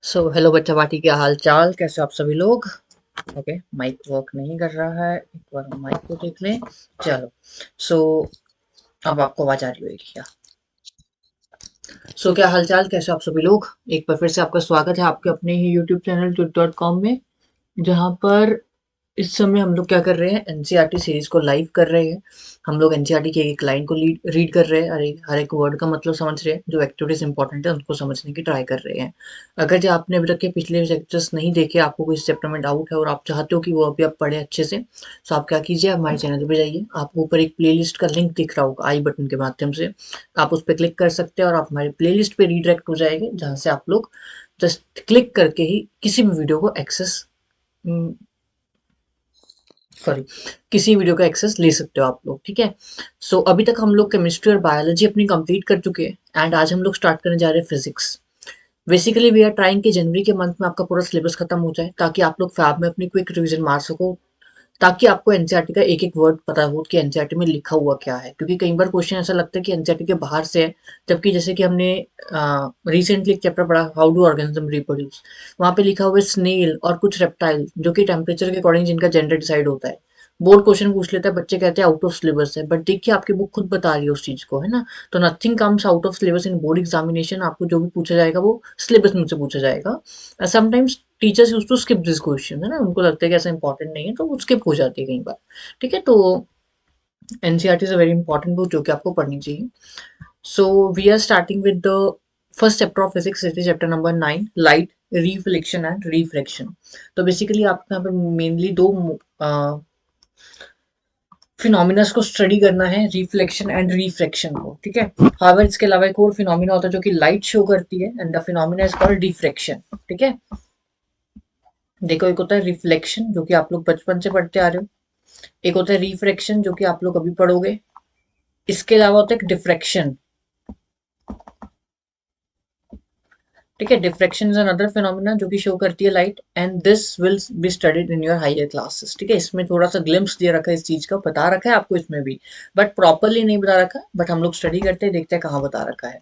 Hello बच्चा party, क्या हाल चाल, कैसे हो आप सभी लोग। ओके, माइक वर्क नहीं कर रहा है, एक बार हम माइक को देख लें। चलो। सो अब आपको आवाज आ रही होगी क्या। क्या हाल चाल, कैसे हो आप सभी लोग। एक बार फिर से आपका स्वागत है आपके अपने ही यूट्यूब चैनल ट्यूट.com में, जहाँ पर इस समय हम लोग क्या कर रहे हैं, एनसीईआरटी सीरीज को लाइव कर रहे हैं। हम लोग एनसीईआरटी के एक लाइन को रीड कर रहे हैं, हर एक वर्ड का मतलब समझ रहे हैं, जो एक्टिविटीज इंपॉर्टेंट है उनको समझने की ट्राई कर रहे हैं। अगर जो आपने अभी तक के पिछले लेक्चर्स नहीं देखे, आपको कोई चैप्टर में डाउट है और आप चाहते हो कि वो अभी आप पढ़े अच्छे से, तो आप क्या कीजिए, आप हमारे चैनल पे जाइए। आपको ऊपर एक प्लेलिस्ट का लिंक दिख रहा होगा आई बटन के माध्यम से, आप उस पर क्लिक कर सकते हैं और आप हमारी प्लेलिस्ट पे रीडायरेक्ट हो जाएंगे, जहाँ से आप लोग जस्ट क्लिक करके ही किसी भी वीडियो को एक्सेस सॉरी किसी वीडियो का एक्सेस ले सकते हो आप लोग, ठीक है। अभी तक हम लोग केमिस्ट्री और बायोलॉजी अपनी कंप्लीट कर चुके हैं, एंड आज हम लोग स्टार्ट करने जा रहे हैं physics. Basically we are trying कि जनवरी के मंथ में आपका पूरा सिलेबस खत्म हो जाए, ताकि आप लोग फैब में अपनी क्विक रिवीजन मार सको, ताकि आपको एनसीईआरटी का एक एक वर्ड पता हो कि एनसीईआरटी में लिखा हुआ क्या है। क्योंकि कई बार क्वेश्चन ऐसा लगता है कि एनसीईआरटी के बाहर से है, जबकि जैसे कि हमने रिसेंटली एक चैप्टर पढ़ा, हाउ डू ऑर्गेनिज्म रिप्रोड्यूस, वहां पे लिखा हुआ है स्नेल और कुछ रेप्टाइल, जो कि टेम्परेचर के अकॉर्डिंग जिनका जेंडर डिसाइड होता है। बोर्ड क्वेश्चन पूछ लेता है, बच्चे कहते हैं आउट ऑफ सिलेबस है, बट देखिए आपकी बुक खुद बता रही है उस चीज को, है ना। तो nothing comes out of syllabus in board examination. आपको जो भी पूछा जाएगा वो सिलेबस में से पूछा जाएगा। Sometimes teachers use to skip this question, है ना, उनको लगता है कि ऐसा इंपॉर्टेंट नहीं है, तो वो स्किप हो जाती है कई बार। ठीक है, तो NCERT is a very important book जो कि आपको पढ़नी चाहिए। We are starting with the first chapter of physics, it is chapter number 9, light, reflection and refraction. तो बेसिकली आपको यहाँ पे मेनली दो फिनोमिनास को स्टडी करना है, रिफ्लेक्शन एंड रिफ्रैक्शन को, ठीक है। हाउएवर इसके अलावा एक और फिनोमिना होता है जो कि लाइट शो करती है, and the phenomena is called diffraction, ठीक है। देखो, एक होता है रिफ्लेक्शन जो कि आप लोग बचपन से पढ़ते आ रहे हो, एक होता है रिफ्रैक्शन जो कि आप लोग अभी पढ़ोगे। इसके अलावा होता है डिफ्रैक्शन, ठीक है। डिफ्रैक्शन इज अनदर फिनोमिना जो कि शो करती है light, and this will be studied in your higher classes, ठीक है। इसमें थोड़ा सा ग्लिम्स दे रखा है, इस चीज का बता रखा है आपको इसमें भी, बट प्रॉपरली नहीं बता रखा, बट हम लोग स्टडी करते हैं, देखते हैं कहाँ बता रखा है।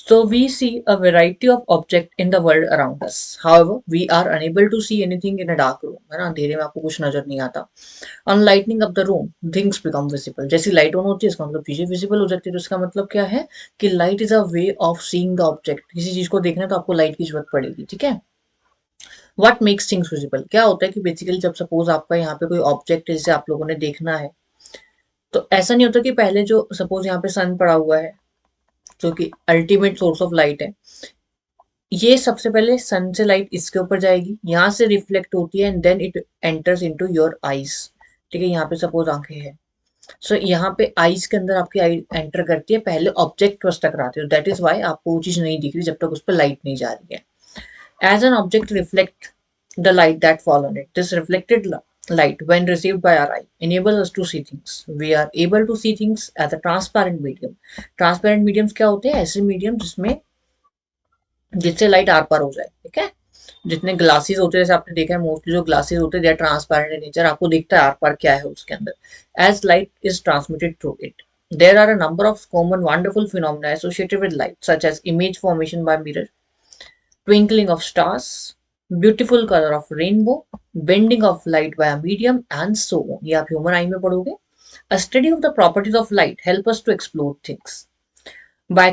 So we see a variety of objects in the world around us. However, we are unable to see anything in a dark room. है ना, अंधेरे में आपको कुछ नजर नहीं आता। On lighting up the room, things become visible. जैसी लाइट ऑन होती है, इसका मतलब चीजें विजिबल हो जाती है। तो इसका मतलब क्या है कि light is a way of seeing the object. किसी चीज को देखना है तो आपको लाइट की जरूरत पड़ेगी, ठीक है। What makes things visible, क्या होता है कि बेसिकली जब सपोज आपका यहाँ पे कोई ऑब्जेक्ट है जिसे आप लोगों ने देखना है, तो ऐसा नहीं होता कि पहले जो सपोज यहाँ पे सन पड़ा हुआ है, जो कि अल्टीमेट सोर्स ऑफ लाइट है, ये सबसे पहले सन से लाइट इसके ऊपर जाएगी, यहाँ से रिफ्लेक्ट होती है, and then it enters into your eyes, ठीक है। यहाँ पे सपोज आंखें हैं, यहाँ पे आईज के अंदर आपकी आई एंटर करती है, पहले ऑब्जेक्ट बस टकराती है, दैट इज वाई आपको वो चीज नहीं दिख रही जब तक उस पर लाइट नहीं जा रही है। As an object reflect the light that fall on it, this reflected light when received by our eye enables us to see things. We are able to see things as a transparent medium. Transparent mediums क्या होते हैं, ऐसे medium जिससे light are पार हो जाए, ठीक है। जितने ग्लासेस होते हैं, जैसे आपने देखा है मोस्टली जो ग्लासेस होते हैं they are transparent in nature, आपको दिखता है आर पार क्या है उसके अंदर। As light is transmitted through it, there are a number of common wonderful phenomena associated with light, such as image formation by mirror, twinkling of stars, beautiful color of rainbow, bending of light by a medium, and so on। ये आप human आई में पढ़ोगे। A study of the properties of light help us to explore things. By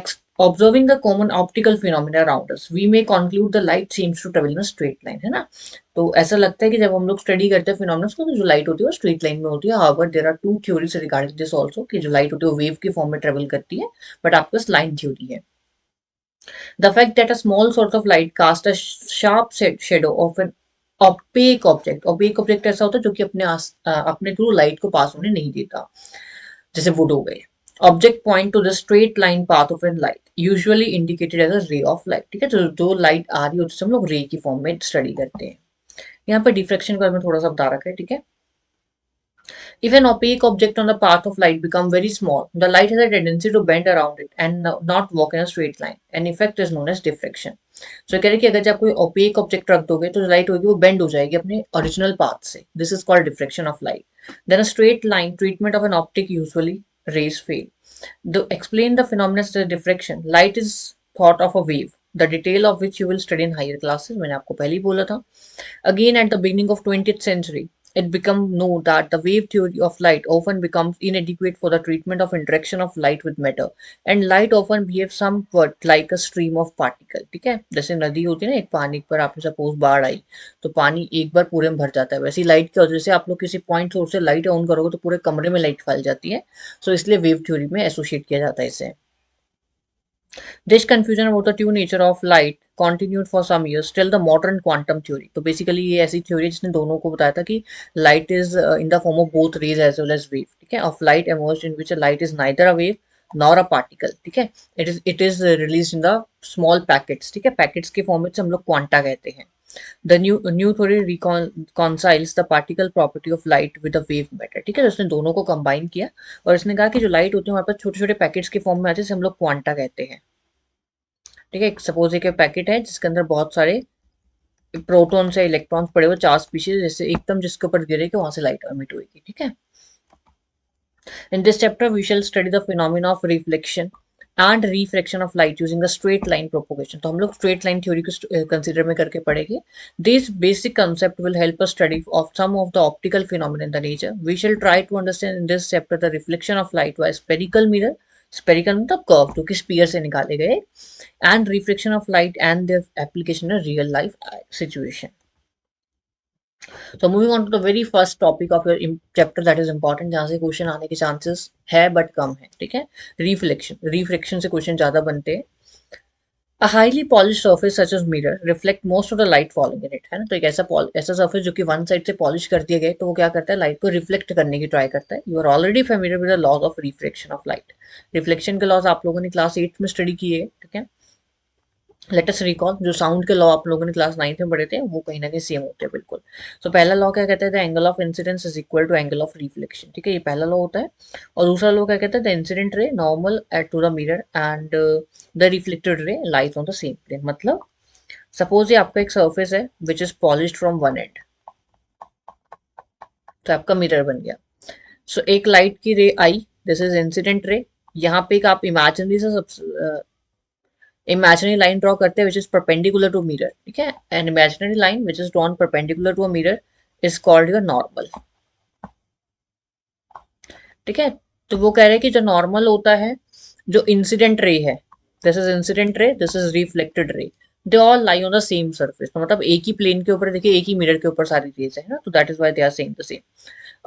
observing the common optical phenomena around us, we may conclude the light seems to travel in a straight line, है ना। तो ऐसा लगता है कि जब हम लोग स्टडी करते हैं फिनोमेना को, तो जो लाइट होती है वो स्ट्रेट लाइन में होती है। However there are two theories regarding this also, कि जो लाइट होती है वो वेव के फॉर्म में ट्रेवल करती है, बट आपके पास लाइन थ्योरी है। The fact that a small source of light casts a sharp shadow of an opaque object, opaque object ऐसा होता है जो कि अपने थ्रू लाइट को पास होने नहीं देता, जैसे वुड हो गए। Object point to the straight line path of an light, usually indicated as a ray of light, ठीक है। तो जो लाइट आ रही होती है हम लोग रे की फॉर्म में स्टडी करते हैं। यहाँ पर डिफ्रेक्शन के बारे में थोड़ा सा बता रखा है, ठीक है। If an opaque object on the path of light become very small, the light has a tendency to bend around it and not walk in a straight line. An effect is known as diffraction. So कह रहे कि अगर जब कोई opaque object रख दोगे तो जो light होगी वो bend हो जाएगी अपने original path से. This is called diffraction of light. Then a straight line treatment of an optic usually rays fail. To explain the phenomenon of diffraction, light is thought of a wave. The detail of which you will study in higher classes, मैंने आपको पहले ही बोला था. Again, at the beginning of 20th century, it became known that the wave theory of light often becomes inadequate for the treatment of interaction of light with matter, and light often behaves somewhat like a stream of particle. ठीक है, जैसे नदी होती है ना, एक पानी पर आपने सपोज बाढ़ आई तो पानी एक बार पूरे में भर जाता है, वैसे ही लाइट की वजह से आप लोग किसी पॉइंट सोर्स से लाइट ऑन करोगे तो पूरे कमरे में लाइट फैल जाती है. सो इसलिए वेव थ्योरी में एसोसिएट किया जाता है इसे. This confusion about the true nature of light continued for some years till the modern quantum theory. तो बेसिकली ये ऐसी थ्योरी है जिसने दोनों को बताया था कि light is in the form of both rays as well as wave. ठीक है, of light emerged in which a light is neither a wave nor a particle. ठीक है, it is released in the small packets. ठीक है, packets के form में हम लोग क्वांटा कहते हैं. The new theory reconciles the particle property of light with the wave matter. ठीक है, तो उसने दोनों को कंबाइन किया और इसने कहा कि जो लाइट होती है हमारे पास छोटे छोटे पैकेट्स के फॉर्म में आते हैं, हम लोग क्वांटा कहते हैं. ठीक है, सपोज एक पैकेट है जिसके अंदर बहुत सारे प्रोटॉन्स या इलेक्ट्रॉन्स पड़े हुए, चार स्पीशीज, जैसे एकदम जिसके ऊपर गिरेगी वहां से लाइट एमिट होगी. ठीक है, in this chapter we shall study the phenomena of reflection and refraction of light using the straight line propagation. तो हम लोग स्ट्रेट लाइन थ्योरी को कंसीडर में करके पढ़ेंगे. This basic concept will help us study of some of the optical phenomena in the nature. We shall try to understand in this chapter the reflection of light by spherical mirror. Spherical मतलब curve, जो कि spear से निकाले गए, and reflection of light and their application in a real life situation. So moving on to the very first topic of your chapter that is important, जहाँ से question आने के चांसेस है बट कम है. ठीक है, रिफ्लेक्शन से क्वेश्चन ज्यादा बनते हैं. A highly polished surface such as mirror reflect most of the light falling in it. है ना, तो एक ऐसा surface जो कि वन साइड से पॉलिश कर दिया गया है, तो वो क्या करता है, लाइट को रिफ्लेक्ट करने की ट्राई करता है. You are already familiar with the laws of reflection of light. Reflection के लॉज आप लोगों ने क्लास 8 में स्टडी किए. ठीक है, लेट अस रिकॉल, जो साउंड के लॉ आप लोगों ने क्लास 9 में पढ़े थे वो कहीं ना कहीं सेम होते हैं बिल्कुल. सो पहला लॉ क्या कहता है, the angle of incidence is equal to angle of reflection. ठीक है, ये पहला लॉ होता है. और दूसरा लॉ क्या कहता है, the incident ray normal at to the mirror and the reflected ray lies on the same plane. मतलब सपोज ये आपका एक सर्फेस है which is polished from one end, तो आपका मिरर बन गया. सो एक लाइट की रे आई, दिस इज इंसिडेंट रे. यहाँ पे एक आप इमेजिनरी से imaginary line draw करते हैं which is perpendicular to mirror. ठीक है, an imaginary line which is drawn perpendicular to a mirror is called your normal. ठीक है, तो वो कह रहे हैं कि जो नॉर्मल होता है, जो इंसिडेंट रे है, this is incident ray, this is reflected ray, they all lie on the same surface. तो मतलब एक ही प्लेन के ऊपर, देखिए एक ही मिरर के ऊपर सारी रेज है ना, तो that is why they are same the same.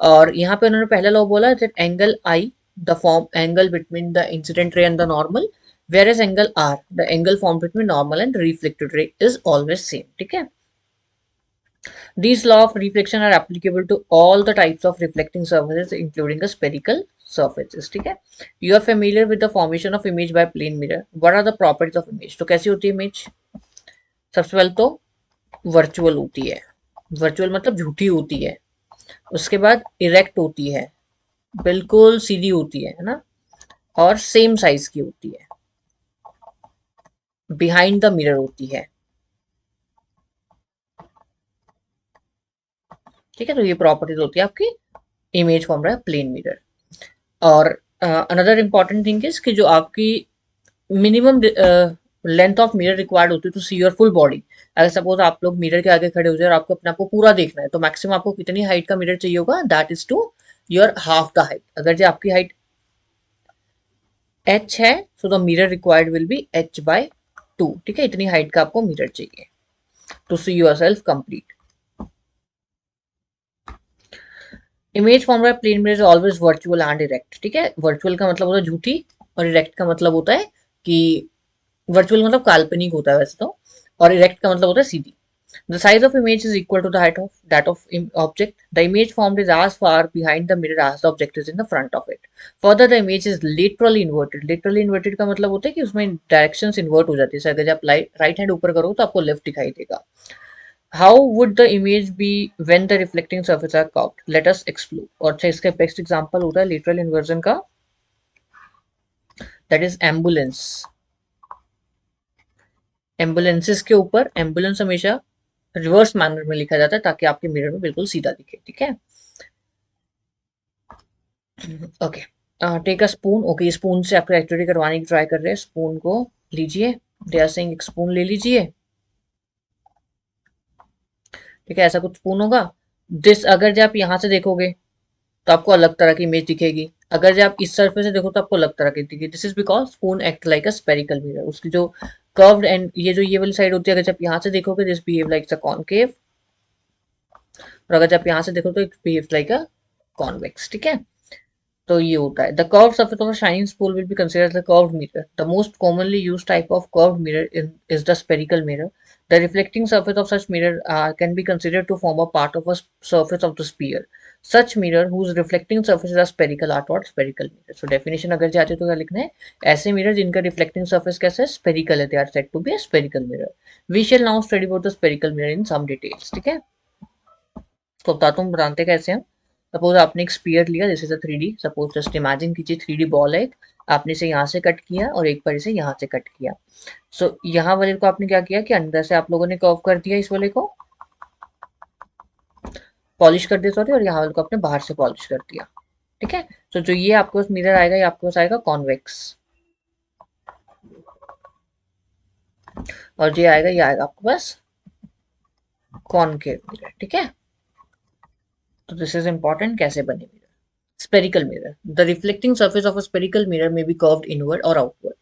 और यहाँ पे उन्होंने पहला लॉ बोला that angle I, the form angle between the incident ray and the normal, whereas angle R, the angle formed between normal and reflected ray is always same. ठीक है, these law of reflection are applicable to all the types of reflecting surfaces including the spherical surfaces. ठीक है, you are familiar with the formation of image by plane mirror. What are the properties of image? तो कैसी होती है image? सबसे पहले तो virtual होती है. वर्चुअल मतलब झूठी होती है. उसके बाद इरेक्ट होती है, बिल्कुल सीधी होती है ना, और सेम साइज की होती है. बिहाइंड द मिरर होती है. ठीक है, तो ये प्रॉपर्टीज होती है आपकी इमेज फॉर्म रहा है प्लेन मिरर. और अनदर इंपॉर्टेंट थिंग इज कि जो आपकी minimum length of mirror required होती है to see your full body. अगर सपोज आप लोग मिरर के आगे खड़े हो जाए और आपको अपने आप को पूरा देखना है, तो मैक्सिमम आपको कितनी हाइट का मिरर चाहिए होगा, that is to your half the height. अगर जो आपकी हाइट h है, so the mirror required will be h/2. ठीक है, इतनी हाइट का आपको मिरर चाहिए to see yourself complete. Image form by plane mirror is always virtual and erect. ठीक है, वर्चुअल का मतलब होता है झूठी, और इरेक्ट का मतलब होता है कि वर्चुअल मतलब काल्पनिक होता है वैसे तो, और इरेक्ट का मतलब होता है सीधी. The size of image is equal to the height of that of object. The image formed is as far behind the mirror as the object is in the front of it. Further, the image is laterally inverted. Laterally inverted का मतलब होता है कि उसमें directions invert हो जाती है. अगर आप राइट हैंड ऊपर करो तो आपको लेफ्ट दिखाई देगा. How would the image be when the reflecting surface are curved? Let us explore. और अच्छा, इसका बेस्ट एग्जांपल होता है lateral inversion का, that is ambulance. एम्बुलेंसेस के ऊपर एम्बुलेंस हमेशा रिवर्स मैनर में लिखा जाता है ताकि आपके मिरर में बिल्कुल सीधा दिखे. ठीक है, okay, take a spoon. Okay, spoon से आपको एक्टिविटी करवाने की ट्राई कर रहे हैं. स्पून को लीजिए दे आर सेइंग एक स्पून ले लीजिए, ठीक है, ऐसा कुछ स्पून होगा। दिस अगर जब आप यहाँ से देखोगे तो आपको अलग तरह की इमेज दिखेगी, अगर जब आप इस सरफेस से देखो तो आपको अलग तरह की दिखेगी। This is because spoon act like a spherical mirror, उसकी जो कर्व्ड एंड ये जो ये वाली साइड होती है, अगर जब यहाँ से देखोगे this behave like a concave, और अगर जब यहाँ से देखो तो it behave like a convex, ठीक है। तो ये होता है the curve surface of a shining spool will be considered as a curved mirror. The most commonly used type of curved mirror is the spherical mirror. The reflecting surface of such mirror can be considered to form a part of a surface of the sphere. Such mirror whose reflecting surfaces are spherical are called spherical mirror. So definition अगर चाहते हो तो क्या लिखना है, ऐसे mirror जिनका reflecting surface कैसा है, spherical है, they are said to be a spherical mirror. We shall now study about the spherical mirror in some details, ठीक है। तो बताता हूँ बनाते कैसे हैं। सपोज आपने एक स्पीयर लिया, जैसे 3D, सपोज जस्ट इमेजिन कीजिए 3D बॉल है एक, आपने इसे यहाँ से कट किया और एक बार इसे यहाँ से कट किया। सो यहाँ वाले को आपने क्या किया कि अंदर से आप लोगों ने कर्व कर दिया, इस वाले को पॉलिश कर दिया, सॉरी, और यहाँ वाले को आपने बाहर से पॉलिश कर दिया, ठीक है। तो जो ये आपके पास मिरर आएगा, ये आपके पास आएगा कॉन्वेक्स, और ये आएगा, ये आएगा आपके पास कॉनकेव मिरर, ठीक है। तो दिस इज इंपॉर्टेंट, कैसे बने mirror. Spherical mirror. The reflecting surface of a spherical mirror may be curved inward or outward.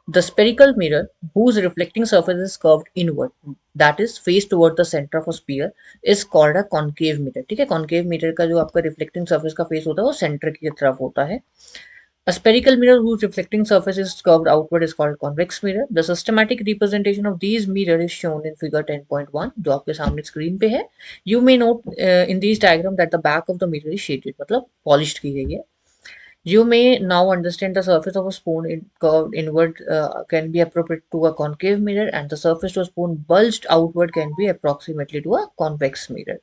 The spherical mirror, whose reflecting surface is curved inward, that is face toward the center of a sphere, is called a concave mirror. ठीक है, concave mirror का जो आपका reflecting surface का face होता है वो center की तरफ होता है। A spherical mirror whose reflecting surface is curved outward is called convex mirror. The systematic representation of these mirrors is shown in figure 10.1 जो आपके सामने स्क्रीन पे है। You may note in these diagram that the back of the mirror is shaded, मतलब polished की गई है। You may now understand the surface of a spoon in curved inward can be appropriate to a concave mirror, and the surface to a spoon bulged outward can be approximately to a convex mirror.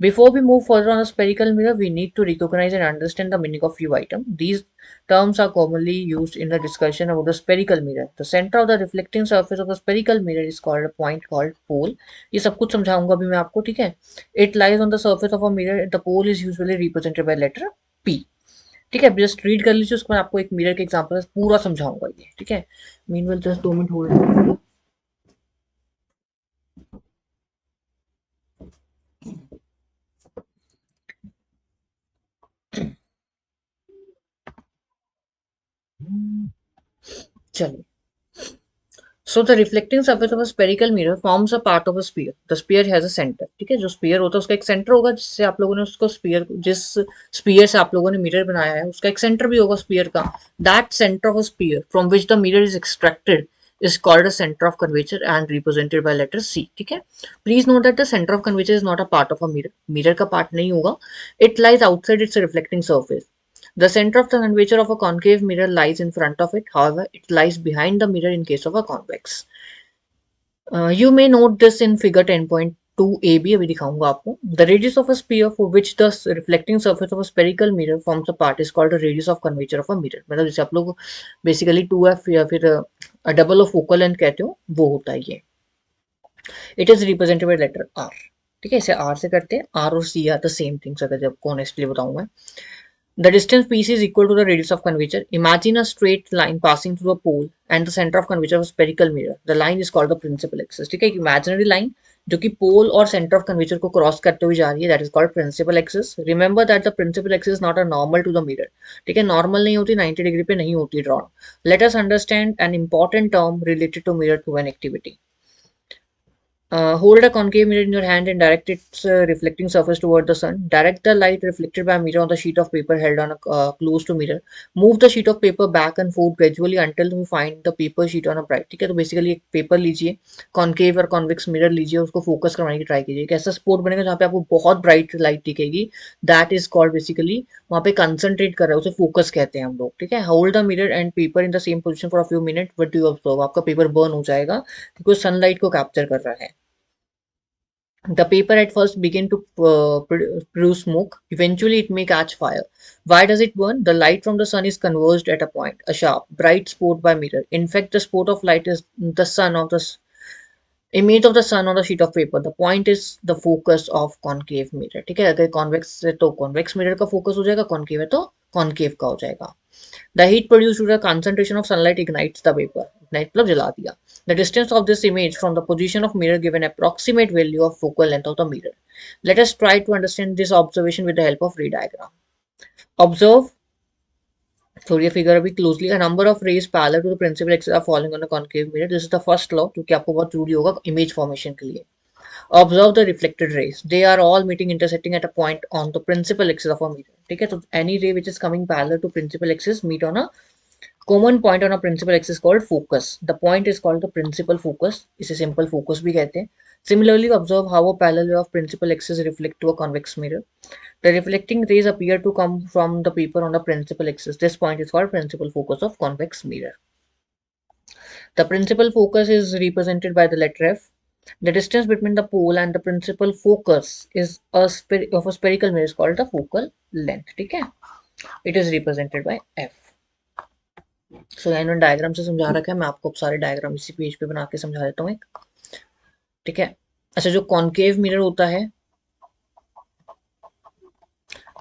Before we move further on a spherical mirror, we need to recognize and understand the meaning of few items. These terms are commonly used in the discussion about the spherical mirror. The center of the reflecting surface of a spherical mirror is called a point called pole. ये सब कुछ समझाऊंगा अभी मैं आपको, ठीक है। It lies on the surface of a mirror. The pole is usually represented by letter P. ठीक है, जस्ट रीड कर लीजिए, उसको मैं आपको एक मिरर के एग्जांपल पूरा समझाऊंगा ये, ठीक है। मीनवेल जस्ट 2 मिनट होल्ड। चलिए, so the reflecting surface of a spherical mirror forms a part of a sphere. The sphere has a center, ठीक है। जो स्पीयर होता है उसका एक सेंटर होगा, जिससे आप लोगों ने उसको स्पीयर, जिस स्पीयर से आप लोगों ने मिरर बनाया है उसका एक सेंटर भी होगा स्पीयर का। That centre of a spear from which the mirror is extracted is called a center of curvature and represented by letter C, ठीक है। Please note that the center of curvature is not a part of a mirror. Mirror का part नहीं होगा। It lies outside its reflecting surface. The center of the curvature of a concave mirror lies in front of it. However, it lies behind the mirror in case of a convex. You may note this in figure 10.2ab, अभी दिखाऊंगा आपको। The radius of a sphere for which the reflecting surface of a spherical mirror forms a part is called the radius of curvature of a mirror. मतलब जैसे आप लोग basically 2f या फिर double of focal length कहते हो, वो होता है ये। It is represented by letter R, ठीक है। इसे आर से करते हैं, आर और C R the same things, अगर जब ऑनेस्टली बताऊं मैं। The distance PC is equal to the radius of curvature. Imagine a straight line passing through a pole and the center of curvature of a spherical mirror. The line is called the principal axis. ठीक है, एक imaginary line जो कि pole और centre of curvature को cross करते हुए जा रही है, that is called principal axis. Remember that the principal axis is not a normal to the mirror, ठीक है। नॉर्मल नहीं होती, 90 डिग्री पे नहीं होती draw. Let us understand an important term related to mirror through an activity. Hold a concave mirror in your hand and direct its reflecting surface toward the sun. Direct the light reflected by a mirror on the sheet of paper held on a close to mirror. Move the sheet of paper back and forth gradually until you find the paper sheet on a bright, ठीक है। तो basically एक paper लीजिए, concave और convex mirror लीजिए, उसको focus करवाने की ट्राई कीजिए। एक ऐसा स्पॉट बनेगा जहाँ पे आपको बहुत ब्राइट लाइट दिखेगी, दैट इज कॉल्ड बेसिकली, वहाँ पे कंसंट्रेट कर रहा है, उसे फोकस कहते हैं हम लोग, ठीक है। Hold the mirror and paper in the same position for a few minute, but you observe आपका पेपर बर्न हो जाएगा क्योंकि सनलाइट को कैप्चर कर रहा है। The paper at first begin to produce smoke. Eventually, it may catch fire. Why does it burn? The light from the sun is converged at a point, a sharp, bright spot by mirror. In fact, the spot of light is the sun of the image of the sun on the sheet of paper. The point is the focus of concave mirror. ठीक है, अगर convex है तो convex mirror का focus हो जाएगा, concave है तो concave का हो जाएगा। The heat produce to the concentration of sunlight ignites the vapour, ignite मतलब जला दिया। The distance of this image from the position of mirror give an approximate value of focal length of the mirror. Let us try to understand this observation with the help of ray diagram. Observe, थोड़ी figure अभी closely, a number of rays parallel to the principal axis are following on a concave mirror. This is the first law जो कि आपको बहुत जरूरी होगा image formation के लिए। Observe the reflected rays. They are all meeting intersecting at a point on the principal axis of a mirror. ठीक है, तो any ray which is coming parallel to principal axis meet on a common point on a principal axis called focus. The point is called the principal focus. इसे simple focus भी कहते हैं. Similarly, observe how a parallel ray of principal axis reflect to a convex mirror. The reflecting rays appear to come from the paper on the principal axis. This point is called principal focus of convex mirror. The principal focus is represented by the letter F. The distance between the pole and the principal focus is of a spherical mirror is called the focal length. ठीक है, it is represented by F. So इन्होंने diagram से समझा रखा है, मैं आपको सारे डायग्राम इसी पेज पे बना के समझा देता हूँ एक। ठीक है, अच्छा जो कॉन्केव मिरर होता है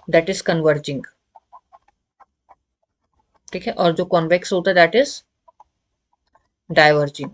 दैट इज कन्वर्जिंग, ठीक है, और जो कॉन्वेक्स होता है दैट इज डाइवर्जिंग।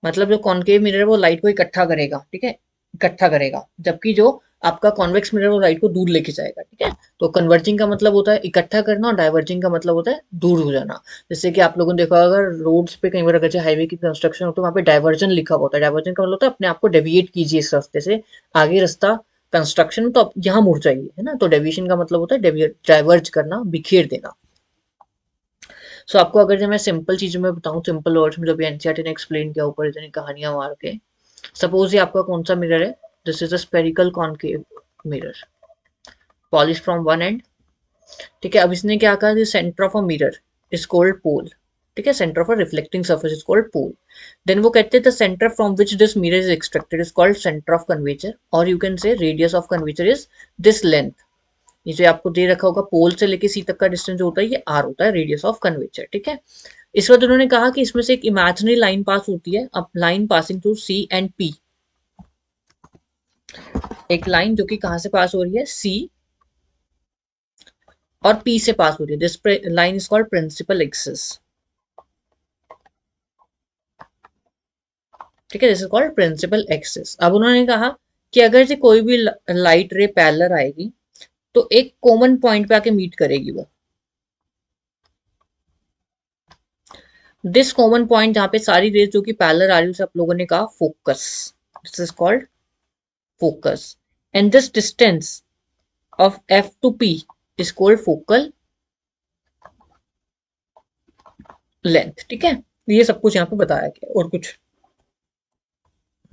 मतलब जो कॉन्केव मिरर है वो लाइट को इकट्ठा करेगा, ठीक है, इकट्ठा करेगा, जबकि जो आपका कॉन्वेक्स मिरर वो लाइट को दूर लेके जाएगा। ठीक है, तो कन्वर्जिंग का मतलब होता है इकट्ठा करना और डाइवर्जिंग का मतलब होता है दूर हो जाना। जैसे कि आप लोगों ने देखा अगर रोड्स पे कई बार अगर हाईवे की कंस्ट्रक्शन हो तो वहाँ पे डाइवर्जन लिखा होता है। डाइवर्जन का मतलब होता है अपने आप को डेविएट कीजिए इस रास्ते से, आगे रास्ता कंस्ट्रक्शन तो आप यहाँ मुड़ जाइए, है ना। तो डेविएशन का मतलब होता है डाइवर्ज करना, बिखेर देना। सो आपको अगर जब मैं सिंपल चीज़ों में बताऊँ, सिंपल वर्ड्स में, जो भी एनसीईआरटी ने एक्सप्लेन किया ऊपर इतनी कहानियां मार के, सपोज ये आपका कौन सा मिरर है, this is a spherical concave mirror, polish from one end. ठीक है, अब इसने क्या कहा, the centre of a mirror is called pole. ठीक है, centre of a reflecting surface is called pole. Then वो कहते हैं the centre from which this mirror is extracted is called centre of curvature, और you can say radius of curvature is this length. ये जो आपको दे रखा होगा पोल से लेके सी तक का डिस्टेंस जो होता है ये आर होता है, रेडियस ऑफ कर्वेचर। ठीक है, इस बाद उन्होंने कहा कि इसमें से एक इमेजिनरी लाइन पास होती है, अब line passing through C and P. एक लाइन जो कि कहां से पास हो रही है, सी और पी से पास हो रही है। This line is called principal axis. ठीक है, this is called principal axis. अब उन्होंने कहा कि अगर से कोई भी लाइट रे पैरेलल आएगी तो एक कॉमन पॉइंट पे आके मीट करेगी वो। दिस कॉमन पॉइंट जहां पे सारी रेज जो कि पैरेलल आ रही है उसे आप लोगों ने कहा focus. This is called focus, and this distance of F two P is called focal length. ठीक है, ये सब कुछ यहाँ पे बताया गया, और कुछ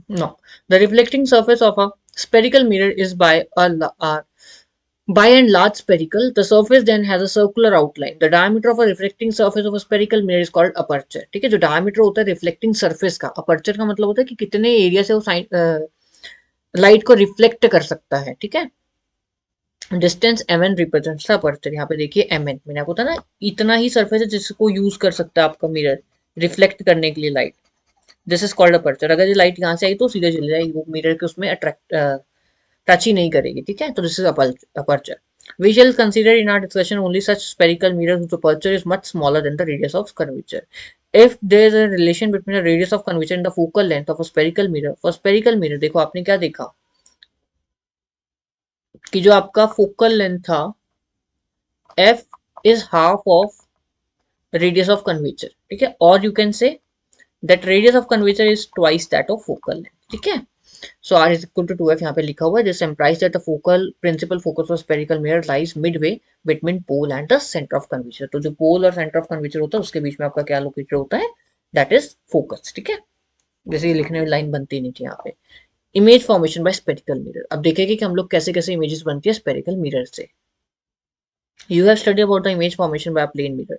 नो। The reflecting surface of a spherical mirror is by and large spherical. The surface then has a circular outline. The diameter of a reflecting surface of a spherical mirror is called aperture. ठीक है, जो diameter होता है reflecting surface का, aperture का मतलब होता है कि कितने एरिया से वो लाइट को रिफ्लेक्ट कर सकता है। ठीक है, distance M N represents the aperture. यहाँ पे देखिए एम एन, मैंने आपको बताया ना इतना ही सरफेस है जिसको यूज कर सकता है आपका मिरर रिफ्लेक्ट करने के लिए light. This is called aperture. अगर ये लाइट यहाँ से आई तो सीधे चली जाएगी, वो मिरर के उसमें अट्रैक्ट टच ही नहीं करेगी। ठीक है, तो this is aperture. We shall consider in our discussion only such spherical mirrors whose aperture is much smaller than the radius of curvature. If there is a relation between the radius of curvature and the focal length of a spherical mirror, for spherical mirror देखो आपने क्या देखा कि जो आपका focal length था f is half of radius of curvature। ठीक है, और you can say that radius of curvature is twice that of focal length। ठीक है, so r is equal to 2f यहाँ पे लिखा हुआ है। This implies that the focal principal focus of spherical mirror lies midway between pole and the center of curvature। तो जो pole और center of curvature होता है उसके बीच में आपका क्या लोकेटेड होता है, that is focus। ठीक है, जैसे ये लिखने में लाइन बनती नहीं थी यहाँ पे। Image formation bye spherical mirror, अब देखेंगे कि हम लोग कैसे कैसे इमेजेस बनती है स्पेरिकल मिरर से। You have studied about the image formation by a plane mirror.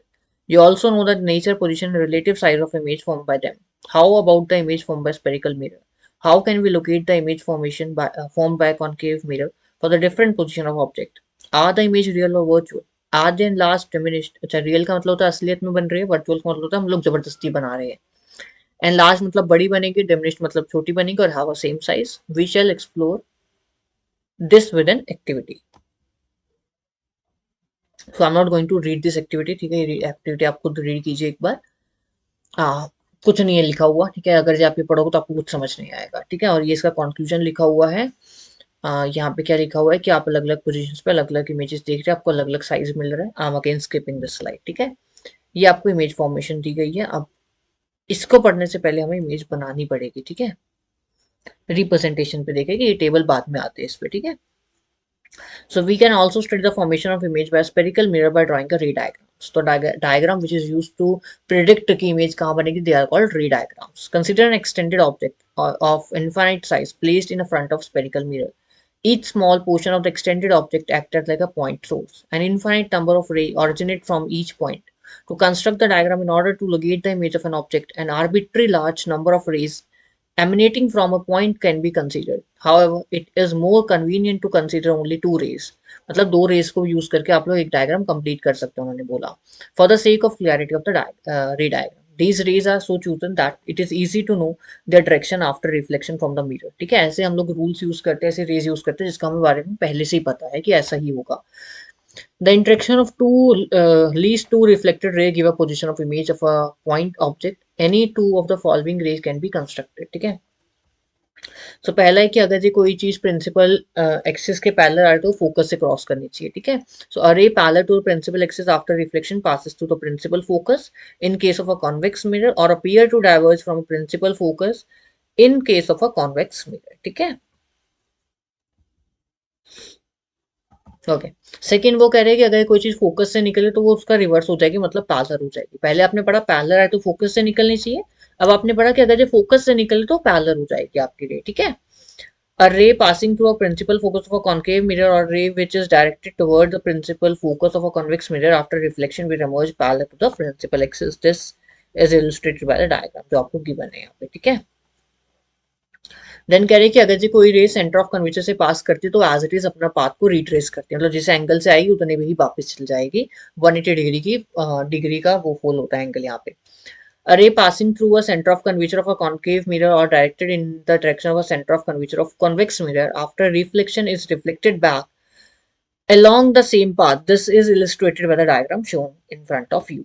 You also know the nature, position, and relative size of image formed by them. How about the image formed by spherical mirror? How can we locate the image formation formed by a concave mirror for the different position of object? Are the image real or virtual? Are they enlarged, diminished? अच्छा, real का मतलब होता है असलियत में बन रही है, virtual का मतलब होता है हम लोग जबरदस्ती बना रहे हैं। Enlarged मतलब बड़ी बनेगी, diminished मतलब छोटी बनेगी, और have a same size. We shall explore this with an activity. So I am not going to read this activity, ठीक है, ये एक्टिविटी आप खुद रीड कीजिए एक बार। कुछ नहीं है लिखा हुआ, ठीक है, अगर ये आप ये पढ़ोगे तो आपको कुछ समझ नहीं आएगा, ठीक है। और ये इसका कंक्लूजन लिखा हुआ है। यहाँ पे क्या लिखा हुआ है कि आप अलग अलग पोजीशंस पे अलग अलग इमेजेस देख रहे हैं, आपको अलग अलग साइज मिल रहा है। I am again skipping this slide, ठीक है। ये आपको इमेज फॉर्मेशन दी गई है। अब इसको पढ़ने से पहले हमें इमेज बनानी पड़ेगी, ठीक है। रिप्रेजेंटेशन पे देखेंगे, ये टेबल बाद में आते हैं इस पे, ठीक है। So we can also study the formation of image by a spherical mirror by drawing a ray diagram. So diagram which is used to predict कि image कहाँ बनेगी, they are called ray diagrams. Consider an extended object of infinite size placed in a front of spherical mirror. Each small portion of the extended object acted like a point source. An infinite number of rays originate from each point. To construct the diagram in order to locate the image of an object, an arbitrary large number of rays emanating from a point can be considered. However, it is more convenient to consider only two rays. मतलब दो race को use करके आप लोग एक diagram complete कर सकते हो, उन्होंने बोला। For the sake of clarity of the रे diagram, these rays are so chosen that it is easy to know their direction after reflection from the mirror, ठीक है। ऐसे हम लोग रूल्स यूज करते हैं, ऐसे रेज यूज करते हैं जिसका हमें बारे में पहले से ही पता है कि ऐसा ही होगा। The interaction of least two reflected rays give a position of image of a point object. Any two of the following rays can be constructed, ठीक है। सो पहला है कि अगर जी कोई चीज प्रिंसिपल एक्सिस के पैरेलल आ रही है तो फोकस से क्रॉस करनी चाहिए, ठीक है। So a ray parallel to principal axis after reflection passes through the principal focus in case of a convex mirror और appear to diverge from principal focus in case of a convex mirror, ठीक है। Okay. Second वो कह रहे हैं कि अगर कोई चीज फोकस से निकले तो वो उसका रिवर्स हो जाएगी, मतलब पैरेलल हो जाएगी। पहले आपने पढ़ा पैरेलल है तो फोकस से निकलनी चाहिए, अब आपने पढ़ा कि अगर ये फोकस से निकले तो पैरेलल हो जाएगी आपकी रे, ठीक है। A ray passing through a principal focus of a concave mirror or ray which is directed toward the principal focus of a convex mirror after reflection will emerge parallel to the principal axis. This is illustrated by the diagram जो आपको given है यहाँ पे, ठीक है। Then कह रहे हैं कि अगर जी कोई रे सेंटर ऑफ कर्वेचर से पास करती है तो एज इट इज अपना पाथ को रिट्रेस करती है, मतलब जिस एंगल से आएगी उतने भी ही वापस चल जाएगी। 180 डिग्री की डिग्री का वो फोल होता है एंगल यहाँ पे। A ray passing through a center of curvature of a concave mirror or directed in the direction of a center of curvature of convex mirror after reflection is reflected back along the same path. This is illustrated by the diagram shown in front of you.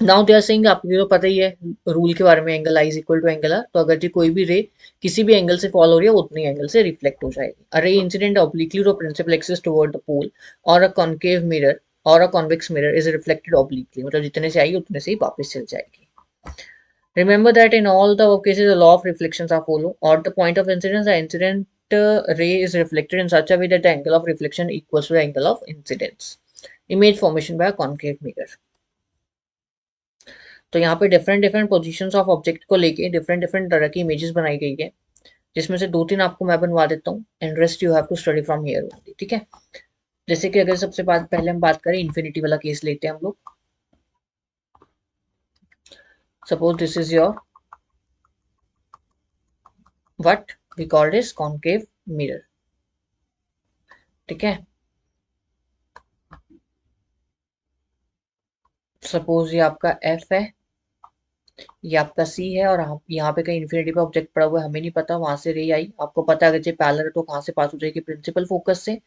Now they are saying, आपको तो पता ही है rule के बारे में, angle I is equal to angle R. तो अगर जी कोई भी रे किसी भी एंगल से फॉल हो रही है उतनी एंगल से रिफ्लेक्ट हो जाएगी। A ray incident obliquely to principal axis toward the pole और अ कॉन्केव मिरर और a convex mirror is reflected obliquely, मतलब जितने से आई उतने से ही वापस चल जाएगी। Remember that in all the cases, the law of reflections are followed. Or the point of incidence, the incident ray is reflected in such a way that the angle of reflection equals to the angle of incidence. Image formation by a concave mirror. तो यहाँ पे different different positions of object को लेके different different तरह की images बनाई गई है, जिसमें से दो तीन आपको मैं बनवा देता हूँ and rest you have to study from here only, ठीक है। जैसे कि अगर सबसे पहले हम बात करें इन्फिनिटी वाला केस लेते हैं हम लोग। Suppose this is your what we called is concave mirror, ठीक है। सपोज ये आपका एफ है, ये आपका सी है, और यहाँ पे कहीं इन्फिनिटी पे ऑब्जेक्ट पड़ा हुआ है, हमें नहीं पता, वहां से रे आई, आपको पता है अगर ये पैरेलल है तो कहाँ से पास हो जाएगी, प्रिंसिपल फोकस से।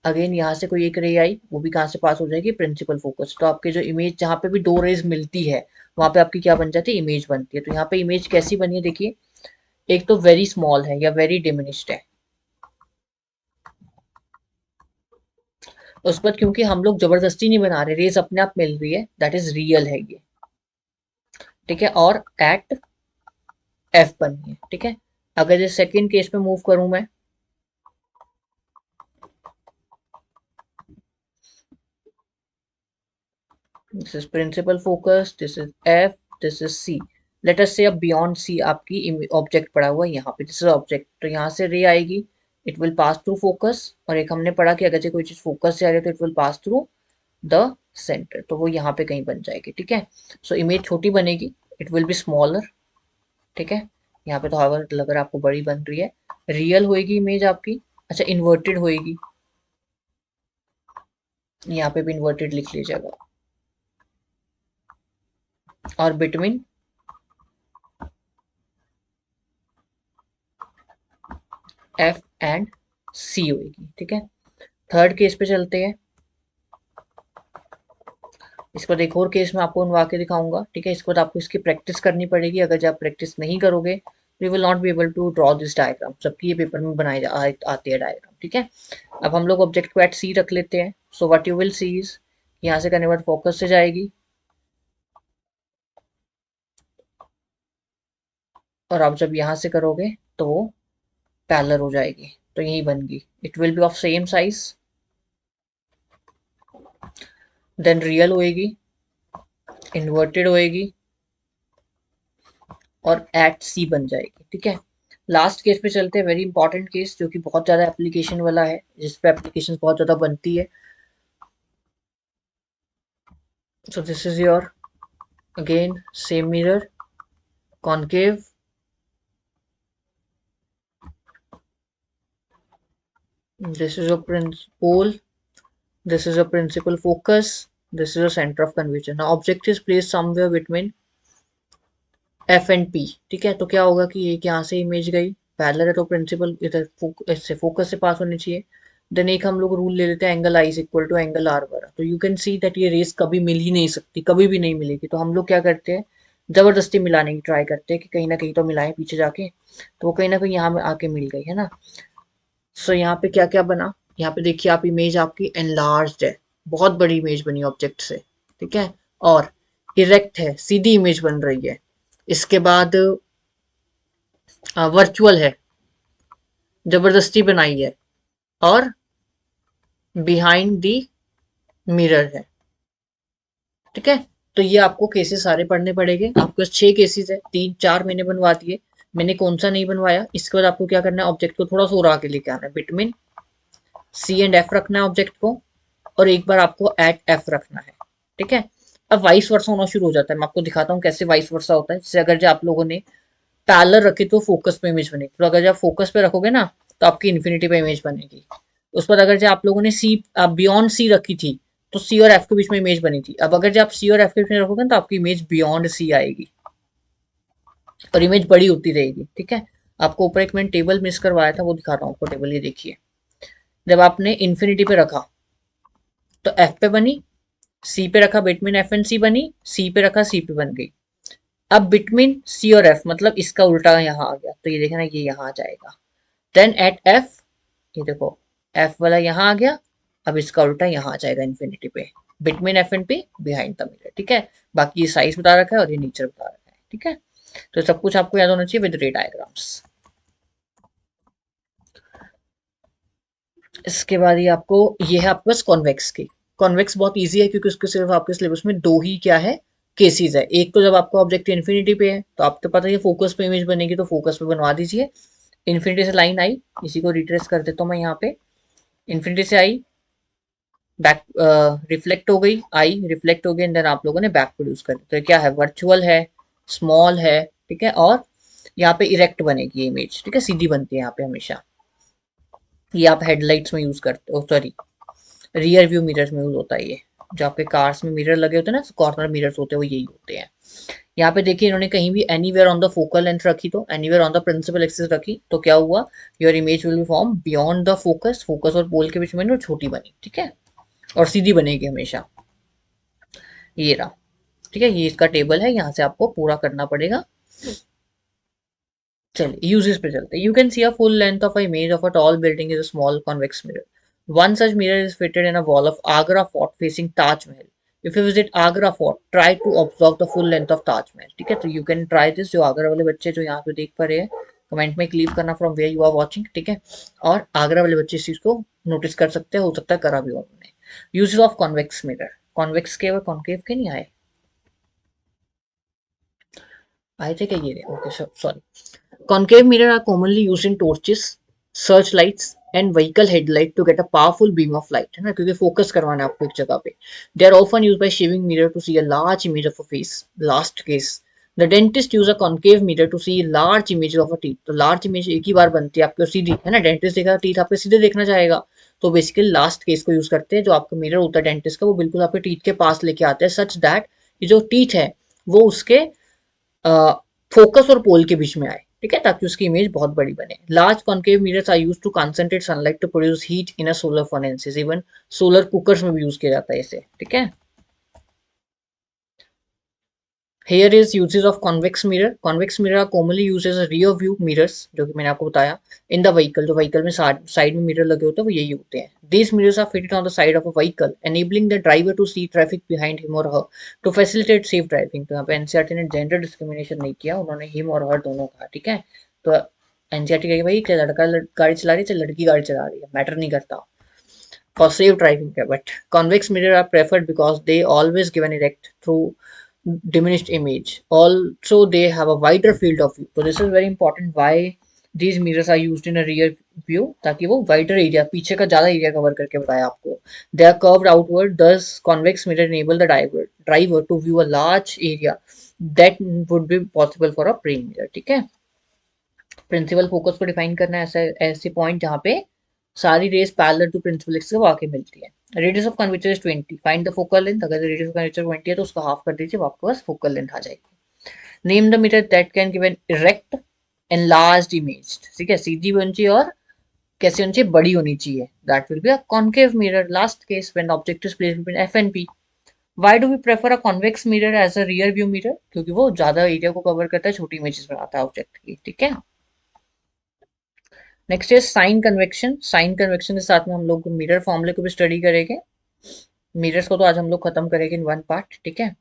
अगेन यहाँ से कोई एक रे आई, वो भी कहाँ से पास हो जाएगी, प्रिंसिपल फोकस। तो आपके जो इमेज जहाँ पे भी दो रेज मिलती है वहां पे आपकी क्या बन जाती है, इमेज बनती है। तो यहाँ पे इमेज कैसी बनी है देखिए, एक तो वेरी स्मॉल है या वेरी डिमिनिश्ड है। उस पर क्योंकि हम लोग जबरदस्ती नहीं बना रहे, रेज अपने आप मिल रही है, दैट इज रियल है ये, ठीक है। और एट एफ बनी है, ठीक है। अगर ये सेकेंड केस पे मूव करूं मैं, this is principal focus, this is F, this is C. Let us say अब beyond C आपकी ऑब्जेक्ट पड़ा हुआ है यहाँ पे, this is ऑब्जेक्ट, तो यहाँ से रे आएगी, it will pass through focus। और एक हमने पढ़ा कि अगर कोई चीज फोकस से आ रही है तो it will pass through the center, तो वो यहाँ पे कहीं बन जाएगी, ठीक है। सो इमेज छोटी बनेगी, it will be smaller, ठीक है। यहाँ पे तो हवा लग रहा है आपको बड़ी बन रही है। रियल होएगी इमेज आपकी, अच्छा इन्वर्टेड होएगी, यहाँ पे भी इन्वर्टेड लिख लीजिएगा। और बिटवीन एफ एंड सी होगी, ठीक है। थर्ड केस पे चलते हैं। इसके बाद एक और केस में आपको बनवा के दिखाऊंगा, ठीक है। इसके बाद आपको इसकी प्रैक्टिस करनी पड़ेगी, अगर जब आप प्रैक्टिस नहीं करोगे तो you will not be able to draw this diagram, जबकि ये पेपर में बनाई आती है डायग्राम, ठीक है। अब हम लोग ऑब्जेक्ट को एट सी रख लेते हैं। So what you will see is, यहाँ से करने के बाद फोकस से जाएगी और आप जब यहाँ से करोगे तो वो पैरेलल हो जाएगी, तो यही बन गई। It will be of same size, then real होएगी, इन्वर्टेड होएगी और एट सी बन जाएगी, ठीक है। लास्ट केस पे चलते हैं, वेरी इंपॉर्टेंट केस जो कि बहुत ज़्यादा एप्लीकेशन वाला है, जिस पे एप्लीकेशन बहुत ज़्यादा बनती है। So this is your again same mirror, concave, this is your pole, this is your principal focus, this is your center of convergence. Now object is placed somewhere between F and P, ठीक है। तो क्या होगा कि एक यहाँ से image गई, पैरेलल है तो प्रिंसिपल इधर इससे फोकस से पास होनी चाहिए। देन एक हम लोग रूल ले लेते हैं angle I is equal to angle R बरा, तो यू कैन सी दैट ये रेस कभी मिल ही नहीं सकती, कभी भी नहीं मिलेगी। तो हम लोग क्या करते हैं, जबरदस्ती मिलाने की ट्राई करते हैं कि कहीं ना कहीं तो मिलाएं पीछे जाके, तो वो कहीं ना कहीं यहाँ में आके मिल गई है ना। सो यहाँ पे क्या क्या बना, यहाँ पे देखिए आप, इमेज आपकी एनलार्ज्ड है, बहुत बड़ी इमेज बनी ऑब्जेक्ट से, ठीक है। और इरेक्ट है, सीधी इमेज बन रही है। इसके बाद वर्चुअल है, जबरदस्ती बनाई है, और बिहाइंड दी मिरर है, ठीक है। तो ये आपको केसेस सारे पढ़ने पड़ेंगे। आपके पास 6 केसेस है, 3-4 मैंने बनवा दिए, मैंने कौन सा नहीं बनवाया। इसके बाद आपको क्या करना है, ऑब्जेक्ट को थोड़ा सा और आगे लेके आना है, बिटवीन सी एंड एफ रखना है ऑब्जेक्ट को, और एक बार आपको एट एफ रखना है, ठीक है। अब वाइस वर्सा होना शुरू हो जाता है, मैं आपको दिखाता हूँ कैसे वाइस वर्सा होता है। जैसे अगर जो आप लोगों ने पैरेलल रखी तो फोकस पे इमेज बनेगी, तो अगर जब फोकस पे रखोगे ना तो आपकी इन्फिनिटी पे इमेज बनेगी। उस पर अगर जो आप लोगों ने सी बियॉन्ड सी रखी थी तो सी और एफ के बीच में इमेज बनी थी। अब अगर जब आप सी और एफ के बीच में रखोगे तो आपकी इमेज बियॉन्ड सी आएगी और इमेज बड़ी होती रहेगी, ठीक है। आपको ऊपर एक मैंने टेबल मिस करवाया था, वो दिखा रहा हूँ आपको टेबल, ये देखिए। जब आपने इन्फिनिटी पे रखा तो एफ पे बनी, सी पे रखा बिटवीन एफ एंड सी बनी, सी पे रखा सी पे बन गई। अब बिटवीन सी और एफ मतलब इसका उल्टा यहाँ आ गया, तो ये देखना ये यहाँ आ जाएगा। देन एट एफ, ये देखो एफ वाला यहाँ आ गया, अब इसका उल्टा यहाँ आ जाएगा इन्फिनिटी पे, between F and P behind the mirror, ठीक है। बाकी ये साइज बता रखा है और ये नेचर बता रखा है, ठीक है। तो सब कुछ आपको याद होना चाहिए विद रे डायग्राम्स। इसके बाद ये आपको, ये है आपके पास कॉन्वेक्स की। कॉन्वेक्स बहुत इजी है क्योंकि उसके सिर्फ आपके सिलेबस में दो ही क्या है, केसेस है। एक तो जब आपका ऑब्जेक्ट इन्फिनिटी पे है तो आपको पता है फोकस पे इमेज बनेगी, तो फोकस पे बनवा दीजिए। इन्फिनिटी से लाइन आई, इसी को रिट्रेस कर देता हूँ मैं यहाँ पे। इन्फिनिटी से आई, बैक रिफ्लेक्ट हो गई, आई रिफ्लेक्ट हो गई, एंड देन आप लोगों ने बैक प्रोड्यूस कर दिया। तो क्या है, वर्चुअल है, स्मॉल है, ठीक है। और यहाँ पे इरेक्ट बनेगी इमेज, ठीक है, सीधी बनती है यहाँ पे हमेशा। ये आप हेडलाइट्स में यूज करते हो, सॉरी रियर व्यू मिरर्स में यूज होता है ये। जो आपके कार्स में मिरर लगे होते हैं ना, कॉर्नर मिरर्स होते हैं, वो यही होते हैं। यहाँ पे देखिए इन्होंने कहीं भी anywhere on the focal length रखी, तो anywhere on the principal axis रखी, तो क्या हुआ, your image will be form beyond the focus, focus और पोल के बीच में छोटी बनी, ठीक है, और सीधी बनेगी हमेशा। ये रहा, ठीक है, ये इसका टेबल है, यहाँ से आपको पूरा करना पड़ेगा। चलिए यूजेस पे चलते हैं। You can C a full length of a image of a tall building is a small convex mirror. One such mirror is fitted in a wall of Agra fort facing Taj Mahal. If you visit Agra fort, try to observe the full length of Taj Mahal. ठीक है, तो you can try this। जो आगरा वाले बच्चे जो यहाँ पे देख पा रहे हैं, कमेंट में क्लिक करना from where you are watching, ठीक है। और आगरा वाले बच्चे इस चीज को नोटिस कर सकते हैं, हो सकता है करा भी हो उन्होंने। Uses of convex mirror, convex के और कॉन्केव के नहीं आए, आए थे क्या ये, okay sorry. Concave mirrors are commonly used in torches, searchlights and vehicle headlight to get a powerful beam of light, है ना, क्योंकि फोकस करवाना है आपको एक जगह पे। They are often used by shaving mirror to see a large image of a face. Last case, the dentist use a concave mirror to see large images of a teeth. तो large image एक ही बार बनती है आपको सीधी, है ना, dentist देखा teeth आपके सीधे देखना चाहेगा, तो बेसिकली लास्ट केस को यूज करते हैं। जो आपका मिरर होता है डेंटिस्ट का, वो बिल्कुल आपके टीथ के पास लेके आते हैं, सच दैट ये जो टीथ है वो उसके फोकस और पोल के बीच में आए, ठीक है, ताकि उसकी इमेज बहुत बड़ी बने। Large concave mirrors are used to concentrate sunlight to produce heat in a solar furnaces, even solar cookers में भी यूज किया जाता है इसे, ठीक है। Here is uses of convex mirror. Convex mirror are commonly used as a rear view mirrors, जो कि मैंने आपको बताया. In the vehicle, जो vehicle में साइड में मिरर लगे होते हैं वो यही होते हैं. These mirrors are fitted on the side of a vehicle, enabling the driver to see traffic behind him or her to facilitate safe driving. तो यहाँ पे एनसीईआरटी ने जेंडर डिस्क्रिमिनेशन नहीं किया, उन्होंने हिम और हर दोनों कहा. ठीक है, तो एनसीईआरटी कहेगी भाई क्या लड़का गाड़ी चला रही है चाहे लड़की गाड़ी चला रही है, मैटर नहीं करता. For safe driving, but convex mirror are preferred because they always give an erect through diminished image. Also, they have a wider field of view. So this is very important. Why these mirrors are used in a rear view? ताकि वो wider area, पीछे का ज़्यादा area cover करके बताया आपको. They are curved outward. Thus, convex mirror enable the driver to view a large area that would be possible for a prime mirror. ठीक है. प्रिंसिपल फोकस को डिफाइन करना है ऐसे पॉइंट जहाँ पे सारी rays parallel to principal axis के आके मिलती है. Radius of curvature is 20. Find the focal length. अगर रेडियस ऑफ कर्वेचर 20 है तो उसका हाफ कर दीजिए, आपके पास फोकल लेंथ आ जाएगी. Name the mirror that can give an erect enlarged image. ठीक है, सीधी होनी चाहिए और कैसी होनी चाहिए, बड़ी होनी चाहिए. That will be a concave mirror. Last case when the object is placed between F and P. Why do we prefer a convex mirror as a rear view mirror? क्योंकि वो ज्यादा एरिया को कवर करता है, छोटी images बनाता है object की. ठीक है. Next is sign convention. Sign convention के साथ में हम लोग मिरर फॉर्मूले को भी स्टडी करेंगे. मिरर्स को तो आज हम लोग खत्म करेंगे इन वन पार्ट. ठीक है.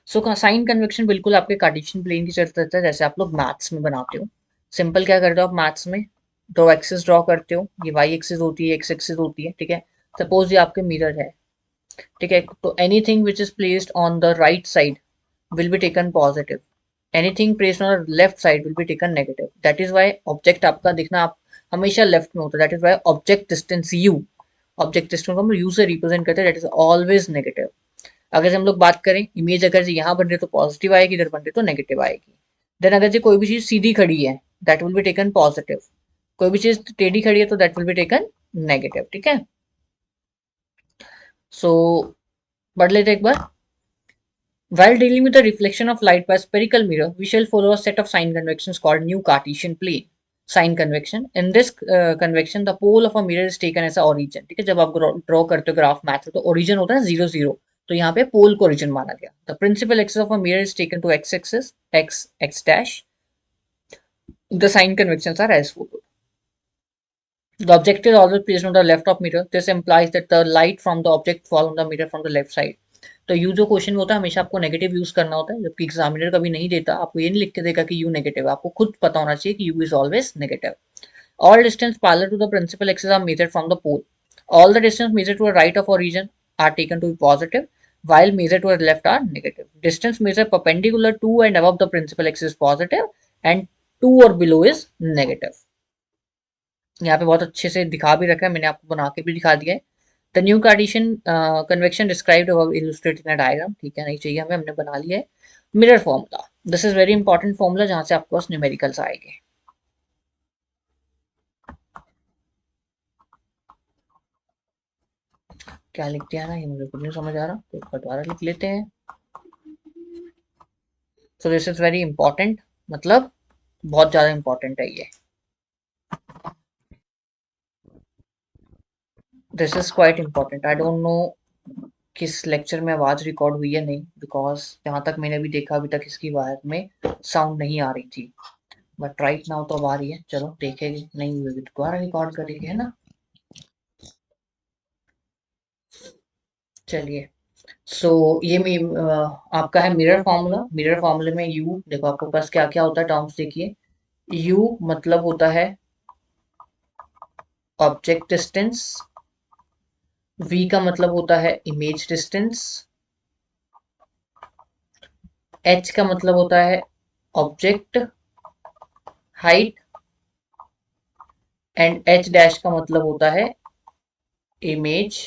सो साइन कन्वेक्शन बिल्कुल आपके कार्टेशियन प्लेन की चलता रहता है, जैसे आप लोग मैथ्स में बनाते हो. सिंपल क्या करते हो आप मैथ्स में, दो एक्सिस ड्रॉ करते हो. ये वाई एक्सिस होती है, एक्स एक्सिस होती है. ठीक है. सपोज ये आपके मिरर है. ठीक है, तो anything which is placed on the right side will be taken positive. Anything placed on left side will be taken negative. That is why object आपका दिखना आप हमेशा लेफ्ट में होता है. That is why object distance you, object distance को हम you से रिप्रेजेंट करते हैं. That is always negative. अगर से हम लोग बात करें इमेज, अगर से यहाँ बन रही है तो पॉजिटिव आएगी, इधर बन रही है तो नेगेटिव आएगी. देन अगर से कोई भी चीज सीधी खड़ी है that will B taken positive. कोई भी चीज टेढ़ी खड़ी है तो that will B taken negative. ठीक है. सो पढ़ लेते एक बार. While dealing with the reflection of light by a spherical mirror, we shall follow a set of sign convections called new Cartesian plane. Sign convection. In this convection, the pole of a mirror is taken as a origin. ठीक है, जब आप draw करते हो graph math में तो origin होता है 0 0, तो यहाँ पे पोल को ओरिजिन माना गया. The principal axis of a mirror is taken to x axis, x x dash. The sign convections are as follows. The object is always placed on the left of mirror. This implies that the light from the object fall on the mirror from the left side. तो you जो question में होता है हमेशा आपको negative use करना होता है, जबकि एग्जामिनर कभी नहीं देता, आपको ये नहीं लिख के देगा कि यू नेगेटिव है. आपको खुद पता होना चाहिए कि u is always negative. All distance parallel to the principal axis are measured from the pole. All the distance measured to the right of origin are taken to be positive, while measured to the left are negative. Distance measured perpendicular to and above the principal axis is positive and to or below is negative. यहाँ पे बहुत अच्छे से दिखा भी रखा है, मैंने आपको बना के भी दिखा दिया है. The new Cartesian convection described above illustrated in a diagram. ठीक है, नहीं चाहिए हमें, हमने बना लिया है. Mirror formula. This is very important formula जहां से आपके पास न्यूमेरिकल्स आएंगे. क्या लिखते हैं ना, ये मुझे खुद नहीं समझ आ रहा, तो दोबारा लिख लेते हैं. So this is very important, मतलब बहुत ज्यादा इंपॉर्टेंट है ये. This is quite important. I don't know किस लेक्चर में आवाज रिकॉर्ड हुई है नहीं, बिकॉज जहां तक मैंने भी देखा अभी तक इसकी आवाज में साउंड नहीं आ रही थी, बट राइट नाउ तो अब आ रही है. चलो देखेंगे, नहीं हुई तो दोबारा रिकॉर्ड करेंगे, है ना. चलिए. सो ये आपका है मिरर फॉर्मूला. मिरर फॉर्मूले में यू देखो आपके पास क्या क्या होता है टर्म्स देखिए. यू मतलब होता है ऑब्जेक्ट डिस्टेंस. वी का मतलब होता है इमेज डिस्टेंस. एच का मतलब होता है object height. And H dash का मतलब होता है इमेज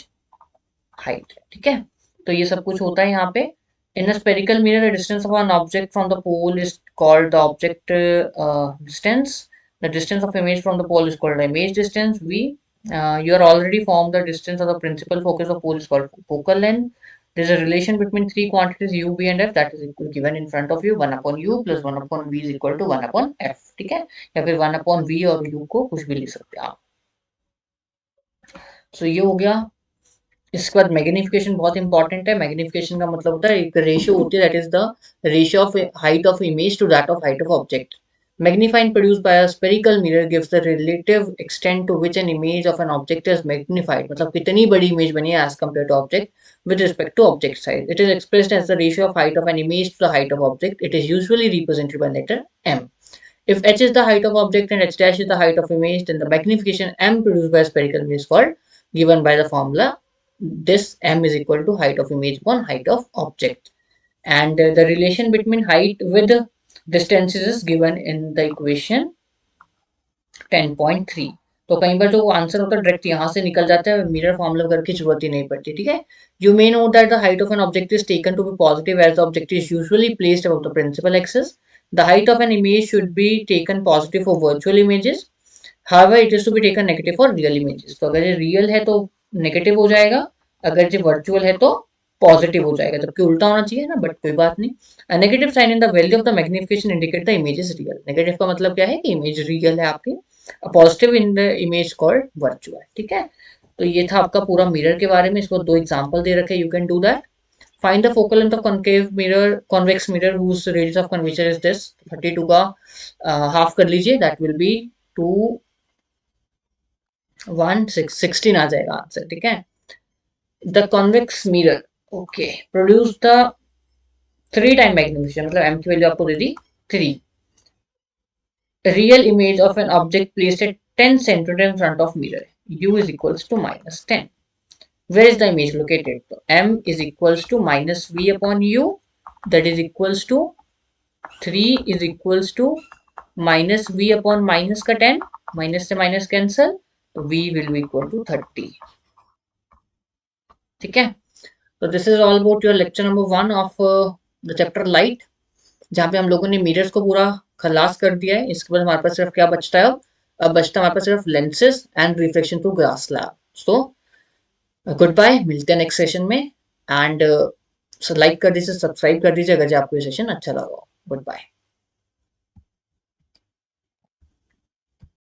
हाइट. ठीक है, तो ये सब कुछ होता है यहाँ पे. In a spherical mirror the distance of an object from the pole is called the object distance. The distance of image from the pole is called the image distance v. You are already formed the distance of the principal focus of pole is called focal length. There is a relation between three quantities u, v and f that is equal given in front of you. 1 upon u plus 1 upon v is equal to 1 upon f. ठीक है, या फिर 1 upon v और u को कुछ भी लिख सकते हैं आप. सो ये हो गया इसके बाद मैग्निफिकेशन बहुत इंपॉर्टेंट है। मैग्निफिकेशन का मतलब होता है एक रेशियो होती है, that is the ratio of height of image to that of height of object. Magnifying produced by a spherical mirror gives the relative extent to which an image of an object is magnified. मतलब कितनी बड़ी image बनी है as compared to object with respect to object size. It is expressed as the ratio of height of an image to the height of object. It is usually represented by letter m. If h is the height of object and h dash is the height of image, then the magnification m produced by a spherical image is called, given by the formula, this m is equal to height of image upon height of object. And the relation between height with distances is given in the equation 10.3. तो कई बार जो answer होता है direct यहाँ से निकल जाता है, मिरर फॉर्मूला करने की जरूरत ही नहीं पड़ती, ठीक है। You may note that the height of an object is taken to be positive as the object is usually placed about the principal axis. The height of an image should be taken positive for virtual images, however it is to be taken negative for real images. तो अगर ये real है तो negative हो जाएगा, अगर ये virtual है तो पॉजिटिव हो जाएगा, जबकि उल्टा होना चाहिए ना, बट कोई बात नहीं। A negative sign in the value of the magnification indicate the image is real. Negative का मतलब क्या है कि इमेज रियल है आपकी। A positive in the image called virtual, ठीक है। तो ये था आपका पूरा मिरर के बारे में। इसको दो एग्जांपल दे रखे, you can do that. Find the focal length of concave mirror, convex mirror whose radius of curvature is this. 32 का हाफ कर लीजिए, दैट विल बी 2 1 6 16 आ जाएगा आंसर, ठीक है। The convex mirror okay produce the 3 time magnification, मतलब m की value आपको दे दी 3, real image of an object placed at 10 centimeter in front of mirror, u is equals to minus 10. Where is the image located? So m is equals to minus v upon u, that is equals to 3 is equals to minus v upon minus का 10, minus से minus cancel, तो v will be equal to 30, ठीक है। तो this is all about your lecture number 1 of the chapter light, जहाँ पे हम लोगों ने मिरर्स को पूरा खलास कर दिया है। इसके बाद हमारे पास सिर्फ क्या बचता है, अब बचता है हमारे पास सिर्फ lenses and reflection through glass slab. So good bye, मिलते हैं नेक्स्ट सेशन में। एंड लाइक कर दीजिए, सब्सक्राइब कर दीजिए अगर जो आपको ये सेशन अच्छा लगा हो। Good bye.